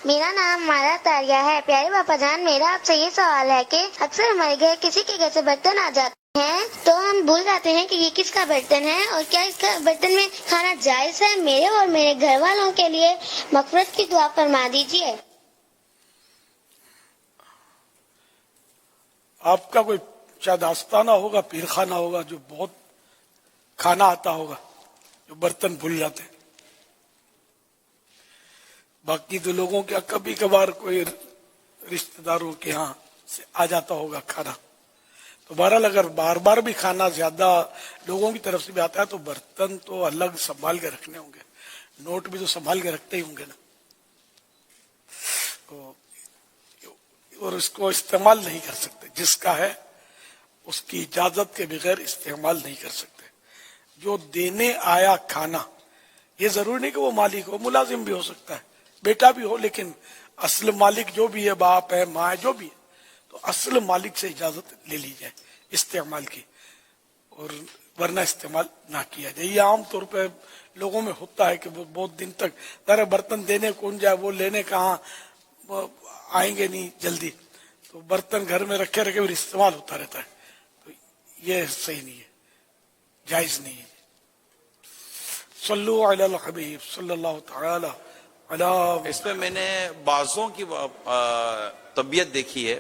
میرا نام مارا تاریہ ہے۔ پیارے باپا جان، میرا آپ سے یہ سوال ہے کہ اکثر ہمارے گھر کسی کے گھر سے برتن آ جاتے ہیں تو ہم بھول جاتے ہیں کہ یہ کس کا برتن ہے، اور کیا اس کا برتن میں کھانا جائز ہے؟ میرے اور میرے گھر والوں کے لیے مغفرت کی دعا فرما دیجیے۔ آپ کا کوئی شاید آستانہ ہوگا، پیر خانہ ہوگا، جو بہت کھانا آتا ہوگا، جو برتن بھول جاتے ہیں۔ باقی تو لوگوں کے کبھی کبھار کوئی رشتہ داروں کے ہاں سے آ جاتا ہوگا کھانا، تو بہرحال اگر بار بار بھی کھانا زیادہ لوگوں کی طرف سے بھی آتا ہے تو برتن تو الگ سنبھال کے رکھنے ہوں گے، نوٹ بھی تو سنبھال کے رکھتے ہی ہوں گے نا، اور اس کو استعمال نہیں کر سکتے۔ جس کا ہے اس کی اجازت کے بغیر استعمال نہیں کر سکتے۔ جو دینے آیا کھانا، یہ ضروری نہیں کہ وہ مالک ہو، ملازم بھی ہو سکتا ہے، بیٹا بھی ہو، لیکن اصل مالک جو بھی ہے، باپ ہے، ماں ہے، جو بھی ہے، تو اصل مالک سے اجازت لے لی جائے استعمال کی، اور ورنہ استعمال نہ کیا جائے۔ یہ عام طور پہ لوگوں میں ہوتا ہے کہ وہ بہت دن تک ذرا برتن دینے کون جائے، وہ لینے کہاں، وہ آئیں گے نہیں جلدی، تو برتن گھر میں رکھے رکھے پھر استعمال ہوتا رہتا ہے، تو یہ صحیح نہیں ہے، جائز نہیں ہے۔ صلو علی الحبیب صلی اللہ تعالی علی۔ اس میں میں نے بعضوں کی طبیعت دیکھی ہے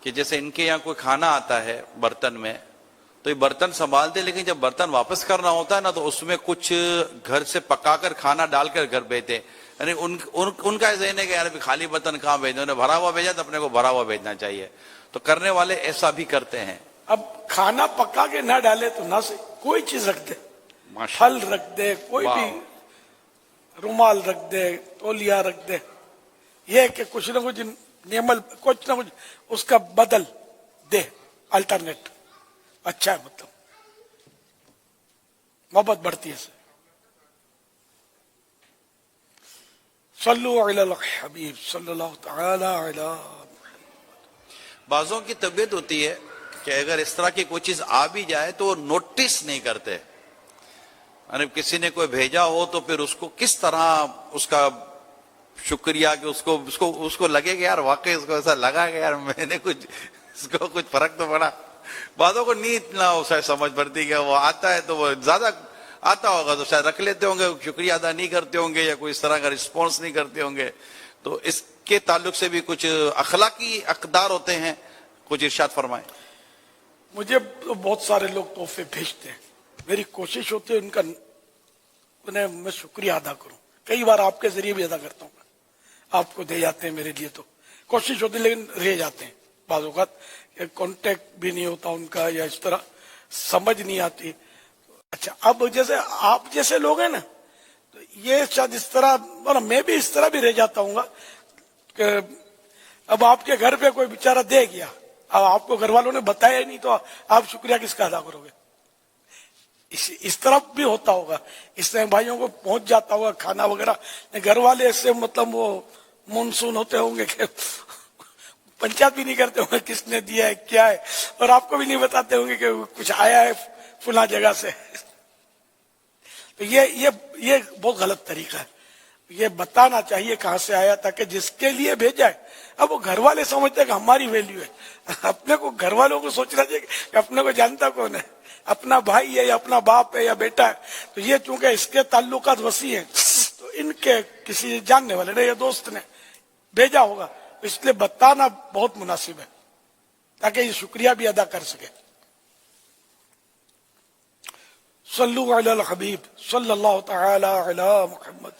کہ جیسے ان کے یہاں کوئی کھانا آتا ہے برتن میں، تو یہ برتن سنبھالتے، لیکن جب برتن واپس کرنا ہوتا ہے نا تو اس میں کچھ گھر سے پکا کر کھانا ڈال کر گھر بھیجتے، یعنی ان کا ذہن ہے کہ یار ابھی خالی برتن کہاں بھیجنا، انہیں بھرا ہوا بھیجا تو اپنے کو بھرا ہوا بھیجنا چاہیے، تو کرنے والے ایسا بھی کرتے ہیں۔ اب کھانا پکا کے نہ ڈالے تو نہ صحیح، کوئی چیز رکھ دے، پھل رکھ دے، کوئی بھی رومال رکھ دے، تولیہ رکھ دے، یہ کہ کچھ نہ کچھ نیمل، کچھ نہ کچھ اس کا بدل دے، الٹرنیٹ، اچھا ہے، مطلب محبت بڑھتی ہے اس سے۔ صلو علی الحبیب صلی اللہ تعالی علی۔ بعضوں کی طبیعت ہوتی ہے کہ اگر اس طرح کی کوئی چیز آ بھی جائے تو وہ نوٹس نہیں کرتے، یعنی کسی نے کوئی بھیجا ہو تو پھر اس کو کس طرح اس کا شکریہ، کہ اس کو لگے کہ یار واقعی اس کو ایسا لگا کہ یار میں نے اس کو کچھ فرق تو پڑا۔ بعضوں کو نہیں اتنا اسے سمجھ پڑتی کہ وہ آتا ہے تو وہ زیادہ آتا ہوگا تو شاید رکھ لیتے ہوں گے، شکریہ ادا نہیں کرتے ہوں گے یا کوئی اس طرح کا رسپانس نہیں کرتے ہوں گے، تو اس کے تعلق سے بھی کچھ اخلاقی اقدار ہوتے ہیں، کچھ ارشاد فرمائیں۔ مجھے بہت سارے لوگ تحفے بھیجتے ہیں، میری کوشش ہوتی ہے انہیں میں شکریہ ادا کروں، کئی بار آپ کے ذریعے بھی ادا کرتا ہوں، آپ کو دے جاتے ہیں میرے لیے، تو کوشش ہوتی ہے لیکن رہ جاتے ہیں بعض اوقات، کانٹیکٹ بھی نہیں ہوتا ان کا، یا اس طرح سمجھ نہیں آتی۔ اچھا، اب جیسے آپ جیسے لوگ ہیں نا، تو یہ شاید اس طرح، اور میں بھی اس طرح بھی رہ جاتا ہوں گا کہ اب آپ کے گھر پہ کوئی بیچارہ دے گیا، اب آپ کو گھر والوں نے بتایا ہی نہیں، تو آپ شکریہ کس کا ادا کرو گے؟ اس طرف بھی ہوتا ہوگا، اس طرح بھائیوں کو پہنچ جاتا ہوگا کھانا وغیرہ، گھر والے اس سے مطلب وہ مونسون ہوتے ہوں گے کہ پنچایت بھی نہیں کرتے ہوں گے کس نے دیا ہے کیا ہے، اور آپ کو بھی نہیں بتاتے ہوں گے کہ کچھ آیا ہے فلاں جگہ سے۔ تو یہ بہت غلط طریقہ ہے، یہ بتانا چاہیے کہاں سے آیا، تاکہ جس کے لیے بھیجا ہے، اب وہ گھر والے سمجھتے ہیں کہ ہماری ویلیو ہے، اپنے کو گھر والوں کو سوچنا چاہیے کہ اپنے کو جانتا کون ہے، اپنا بھائی ہے یا اپنا باپ ہے یا بیٹا ہے، تو یہ چونکہ اس کے تعلقات وسیع ہیں، تو ان کے کسی جاننے والے نے یا دوست نے بھیجا ہوگا، اس لیے بتانا بہت مناسب ہے تاکہ یہ شکریہ بھی ادا کر سکے۔ صلو علی الحبیب صلی اللہ تعالی علی محمد۔